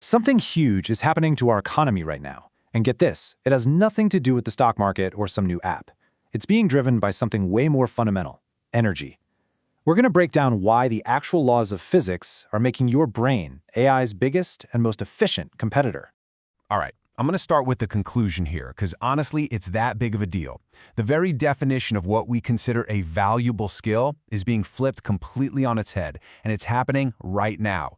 Something huge is happening to our economy right now. And get this, it has nothing to do with the stock market or some new app. It's being driven by something way more fundamental: energy. We're going to break down why the actual laws of physics are making your brain AI's biggest and most efficient competitor. All right, I'm going to start with the conclusion here, because honestly, it's that big of a deal. The very definition of what we consider a valuable skill is being flipped completely on its head, and it's happening right now.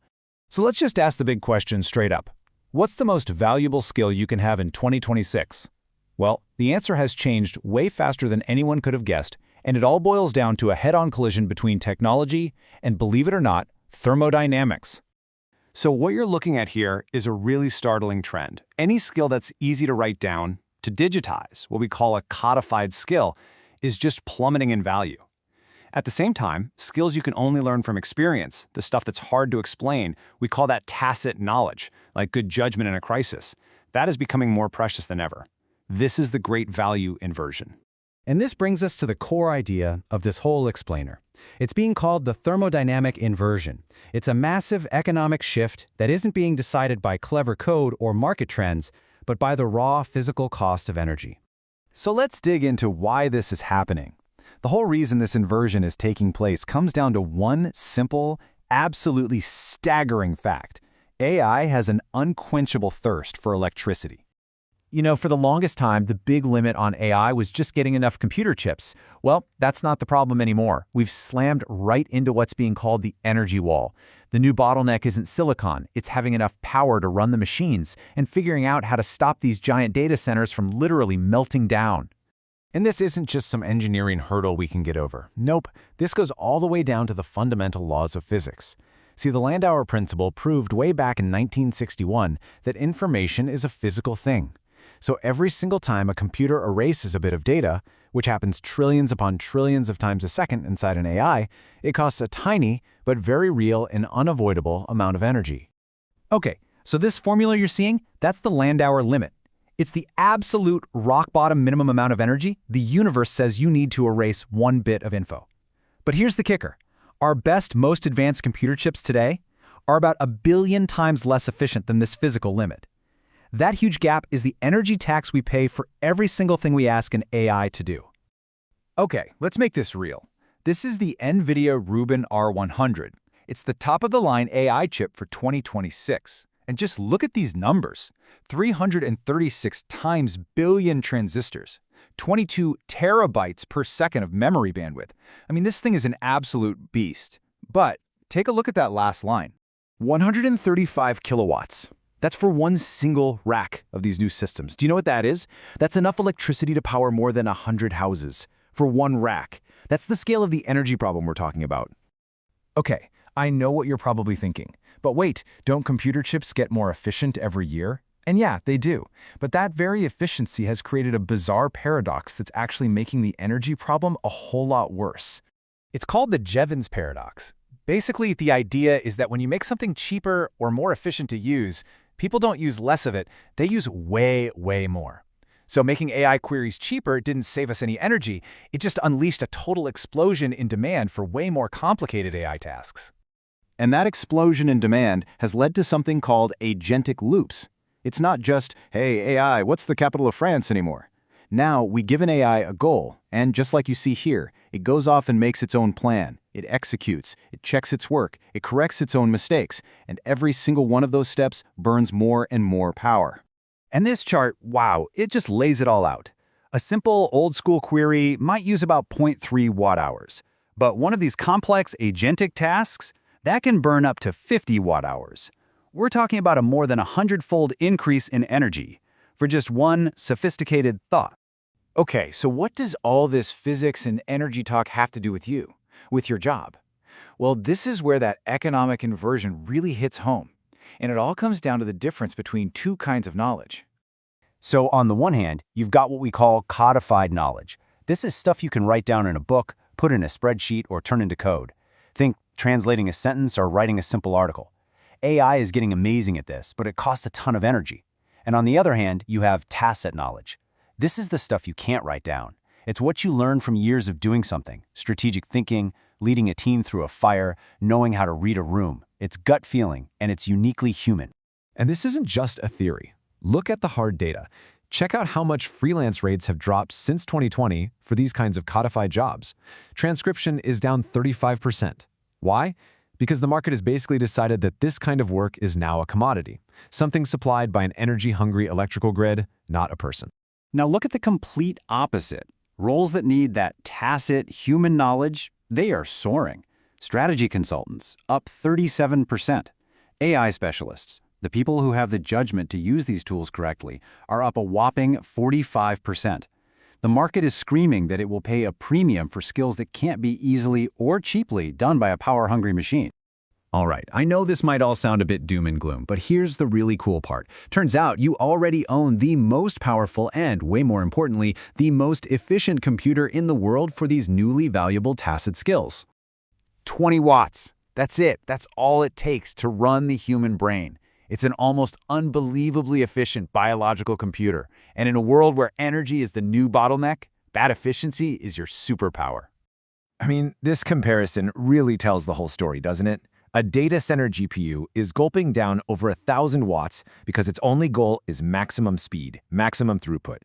So let's just ask the big question straight up. What's the most valuable skill you can have in 2026? Well, the answer has changed way faster than anyone could have guessed, and it all boils down to a head-on collision between technology and, believe it or not, thermodynamics. So what you're looking at here is a really startling trend. Any skill that's easy to write down, to digitize, what we call a codified skill, is just plummeting in value. At the same time, skills you can only learn from experience, the stuff that's hard to explain, we call that tacit knowledge, like good judgment in a crisis. That is becoming more precious than ever. This is the Great Value Inversion. And this brings us to the core idea of this whole explainer. It's being called the thermodynamic inversion. It's a massive economic shift that isn't being decided by clever code or market trends, but by the raw physical cost of energy. So let's dig into why this is happening. The whole reason this inversion is taking place comes down to one simple, absolutely staggering fact. AI has an unquenchable thirst for electricity. You know, for the longest time, the big limit on AI was just getting enough computer chips. Well, that's not the problem anymore. We've slammed right into what's being called the energy wall. The new bottleneck isn't silicon, it's having enough power to run the machines and figuring out how to stop these giant data centers from literally melting down. And this isn't just some engineering hurdle we can get over. Nope, this goes all the way down to the fundamental laws of physics. See, the Landauer Principle proved way back in 1961 that information is a physical thing. So every single time a computer erases a bit of data, which happens trillions upon trillions of times a second inside an AI, it costs a tiny but very real and unavoidable amount of energy. Okay, so this formula you're seeing, that's the Landauer limit. It's the absolute rock-bottom minimum amount of energy the universe says you need to erase one bit of info. But here's the kicker. Our best, most advanced computer chips today are about 1 billion times less efficient than this physical limit. That huge gap is the energy tax we pay for every single thing we ask an AI to do. Okay, let's make this real. This is the NVIDIA Rubin R100. It's the top-of-the-line AI chip for 2026. And just look at these numbers. 336 times billion transistors. 22 terabytes per second of memory bandwidth. I mean, this thing is an absolute beast. But take a look at that last line. 135 kilowatts. That's for one single rack of these new systems. Do you know what that is? That's enough electricity to power more than 100 houses for one rack. That's the scale of the energy problem we're talking about. Okay, I know what you're probably thinking. But wait, don't computer chips get more efficient every year? And yeah, they do. But that very efficiency has created a bizarre paradox that's actually making the energy problem a whole lot worse. It's called the Jevons Paradox. Basically, the idea is that when you make something cheaper or more efficient to use, people don't use less of it, they use way, way more. So making AI queries cheaper didn't save us any energy, it just unleashed a total explosion in demand for way more complicated AI tasks. And that explosion in demand has led to something called agentic loops. It's not just, hey, AI, what's the capital of France anymore? Now, we give an AI a goal, and just like you see here, it goes off and makes its own plan. It executes, it checks its work, it corrects its own mistakes, and every single one of those steps burns more and more power. And this chart, wow, it just lays it all out. A simple old-school query might use about 0.3 watt-hours. But one of these complex agentic tasks, that can burn up to 50 watt-hours. We're talking about a more than 100-fold increase in energy for just one sophisticated thought. Okay, so what does all this physics and energy talk have to do with you, with your job? Well, this is where that economic inversion really hits home. And it all comes down to the difference between two kinds of knowledge. So on the one hand, you've got what we call codified knowledge. This is stuff you can write down in a book, put in a spreadsheet, or turn into code. Think translating a sentence or writing a simple article. AI is getting amazing at this, but it costs a ton of energy. And on the other hand, you have tacit knowledge. This is the stuff you can't write down. It's what you learn from years of doing something, strategic thinking, leading a team through a fire, knowing how to read a room. It's gut feeling, and it's uniquely human. And this isn't just a theory. Look at the hard data. Check out how much freelance rates have dropped since 2020 for these kinds of codified jobs. Transcription is down 35%. Why? Because the market has basically decided that this kind of work is now a commodity, something supplied by an energy-hungry electrical grid, not a person. Now look at the complete opposite. Roles that need that tacit human knowledge, they are soaring. Strategy consultants, up 37%. AI specialists, the people who have the judgment to use these tools correctly, are up a whopping 45%. The market is screaming that it will pay a premium for skills that can't be easily or cheaply done by a power-hungry machine. All right, I know this might all sound a bit doom and gloom, but here's the really cool part. Turns out you already own the most powerful and, way more importantly, the most efficient computer in the world for these newly valuable tacit skills. 20 watts. That's it. That's all it takes to run the human brain. It's an almost unbelievably efficient biological computer. And in a world where energy is the new bottleneck, that efficiency is your superpower. I mean, this comparison really tells the whole story, doesn't it? A data center GPU is gulping down over 1,000 watts because its only goal is maximum speed, maximum throughput.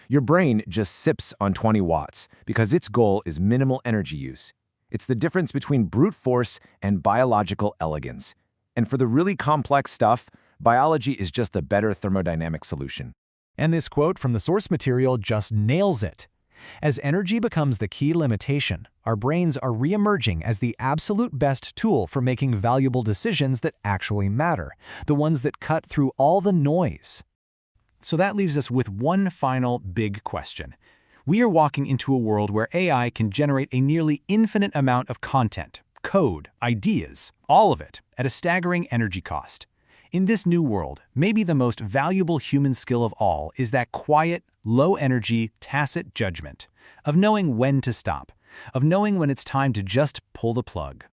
Your brain just sips on 20 watts because its goal is minimal energy use. It's the difference between brute force and biological elegance. And for the really complex stuff, biology is just the better thermodynamic solution. And this quote from the source material just nails it. As energy becomes the key limitation, our brains are re-emerging as the absolute best tool for making valuable decisions that actually matter, the ones that cut through all the noise. So that leaves us with one final big question. We are walking into a world where AI can generate a nearly infinite amount of content, code, ideas, all of it, at a staggering energy cost. In this new world, maybe the most valuable human skill of all is that quiet, low-energy, tacit judgment, of knowing when to stop, of knowing when it's time to just pull the plug.